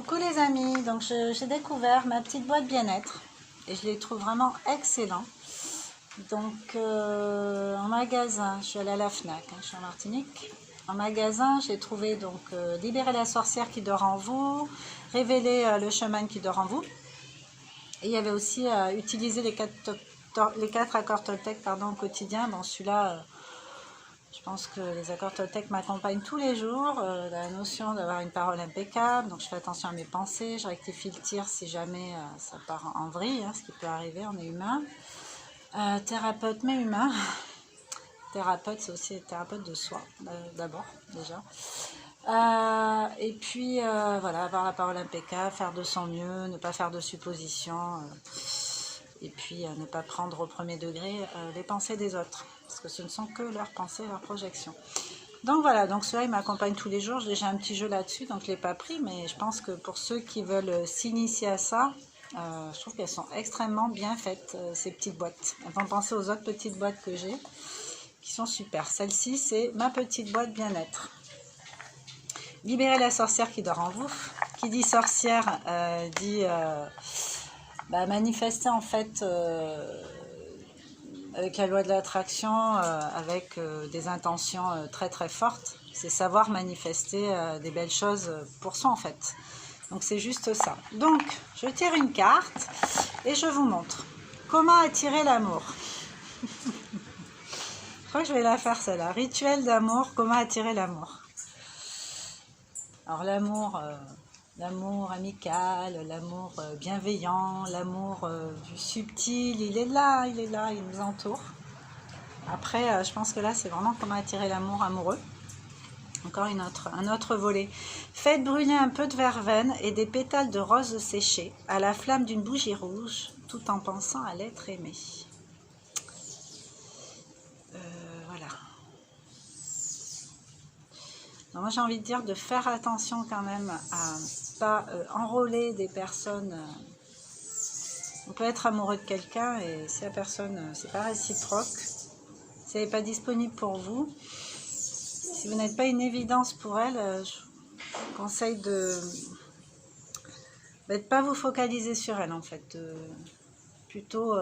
Coucou les amis, donc j'ai découvert ma petite boîte bien-être et je les trouve vraiment excellents. Donc en magasin, je suis allée à la Fnac, je suis en Martinique. En magasin, j'ai trouvé donc Libérer la sorcière qui dort en vous, Révéler le chaman qui dort en vous. Et il y avait aussi Utiliser les 4 accords Toltec au quotidien. Dans celui-là, je pense que les accords Toltec m'accompagnent tous les jours. La notion d'avoir une parole impeccable, donc je fais attention à mes pensées, je rectifie le tir si jamais ça part en vrille, ce qui peut arriver, on est humain. Thérapeute mais humain. Thérapeute, c'est aussi être thérapeute de soi, d'abord, déjà. Et puis, voilà, avoir la parole impeccable, faire de son mieux, ne pas faire de suppositions. Et puis, ne pas prendre au premier degré les pensées des autres. Parce que ce ne sont que leurs pensées, leurs projections. Donc voilà, donc cela, il m'accompagne tous les jours. J'ai déjà un petit jeu là-dessus, donc je ne l'ai pas pris. Mais je pense que pour ceux qui veulent s'initier à ça, je trouve qu'elles sont extrêmement bien faites, ces petites boîtes. Elles font penser aux autres petites boîtes que j'ai, qui sont super. Celle-ci, c'est ma petite boîte bien-être. Libérer la sorcière qui dort en vous. Qui dit sorcière, dit manifester en fait avec la loi de l'attraction, avec des intentions très très fortes. C'est savoir manifester des belles choses pour soi en fait. Donc c'est juste ça. Donc je tire une carte et je vous montre comment attirer l'amour. Je crois que je vais la faire celle-là. Rituel d'amour, comment attirer l'amour. Alors l'amour amical, l'amour bienveillant, l'amour du subtil, il est là, il nous entoure. Après, je pense que là, c'est vraiment comment attirer l'amour amoureux. Encore un autre volet. Faites brûler un peu de verveine et des pétales de rose séchés à la flamme d'une bougie rouge, tout en pensant à l'être aimé. Voilà. Donc moi, j'ai envie de dire de faire attention quand même à pas enrôler des personnes. On peut être amoureux de quelqu'un et si la personne, c'est pas réciproque, si elle n'est pas disponible pour vous, si vous n'êtes pas une évidence pour elle, je vous conseille de ne pas vous focaliser sur elle en fait. Plutôt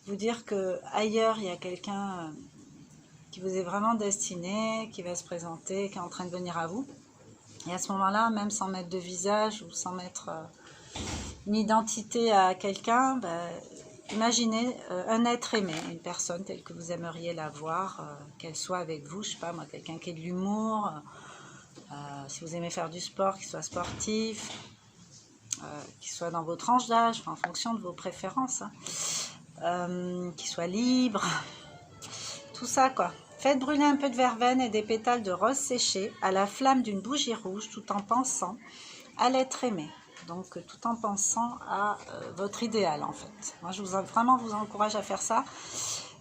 vous dire qu'ailleurs il y a quelqu'un qui vous est vraiment destiné, qui va se présenter, qui est en train de venir à vous. Et à ce moment-là, même sans mettre de visage ou sans mettre une identité à quelqu'un, imaginez un être aimé, une personne telle que vous aimeriez la voir, qu'elle soit avec vous, je sais pas moi, quelqu'un qui ait de l'humour, si vous aimez faire du sport, qu'il soit sportif, qu'il soit dans vos tranches d'âge, en fonction de vos préférences, qu'il soit libre, tout ça quoi. Faites brûler un peu de verveine et des pétales de rose séchés à la flamme d'une bougie rouge tout en pensant à l'être aimé. Donc tout en pensant à votre idéal en fait. Moi je vraiment vous encourage à faire ça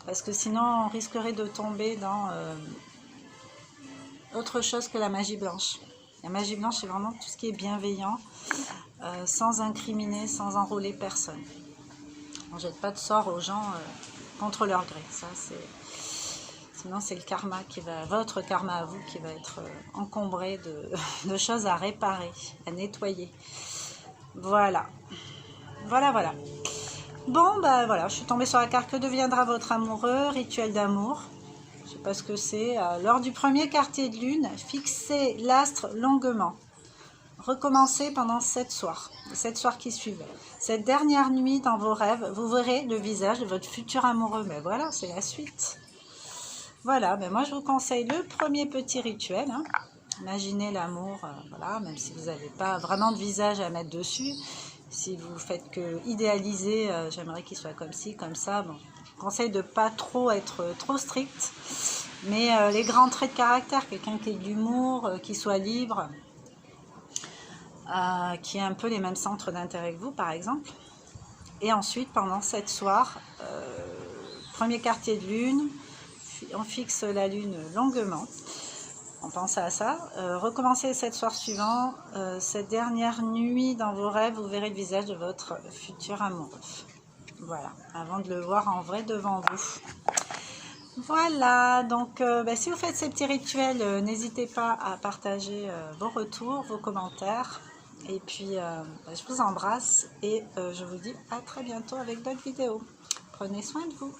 parce que sinon on risquerait de tomber dans autre chose que la magie blanche. La magie blanche c'est vraiment tout ce qui est bienveillant, sans incriminer, sans enrôler personne. On ne jette pas de sort aux gens contre leur gré. Ça c'est... Sinon, c'est le karma votre karma à vous qui va être encombré de choses à réparer, à nettoyer. Voilà. Voilà. Bon, voilà, je suis tombée sur la carte. Que deviendra votre amoureux? Rituel d'amour. Je ne sais pas ce que c'est. Lors du premier quartier de lune, fixez l'astre longuement. Recommencez pendant 7 soirs qui suivent. Cette dernière nuit, dans vos rêves, vous verrez le visage de votre futur amoureux. Mais voilà, c'est la suite. Voilà, moi je vous conseille le premier petit rituel. Imaginez l'amour, voilà, même si vous n'avez pas vraiment de visage à mettre dessus. Si vous faites que idéaliser, j'aimerais qu'il soit comme ci, comme ça. Bon, je vous conseille de ne pas trop être trop strict. Mais les grands traits de caractère, quelqu'un qui ait de l'humour, qui soit libre, qui ait un peu les mêmes centres d'intérêt que vous, par exemple. Et ensuite, pendant 7 soirs, premier quartier de lune, on fixe la lune longuement, on pense à ça, recommencez les 7 soirs suivants, cette dernière nuit dans vos rêves, vous verrez le visage de votre futur amoureux. Voilà, avant de le voir en vrai devant vous. Voilà, donc si vous faites ces petits rituels, n'hésitez pas à partager vos retours, vos commentaires. Et puis, je vous embrasse et je vous dis à très bientôt avec d'autres vidéos. Prenez soin de vous.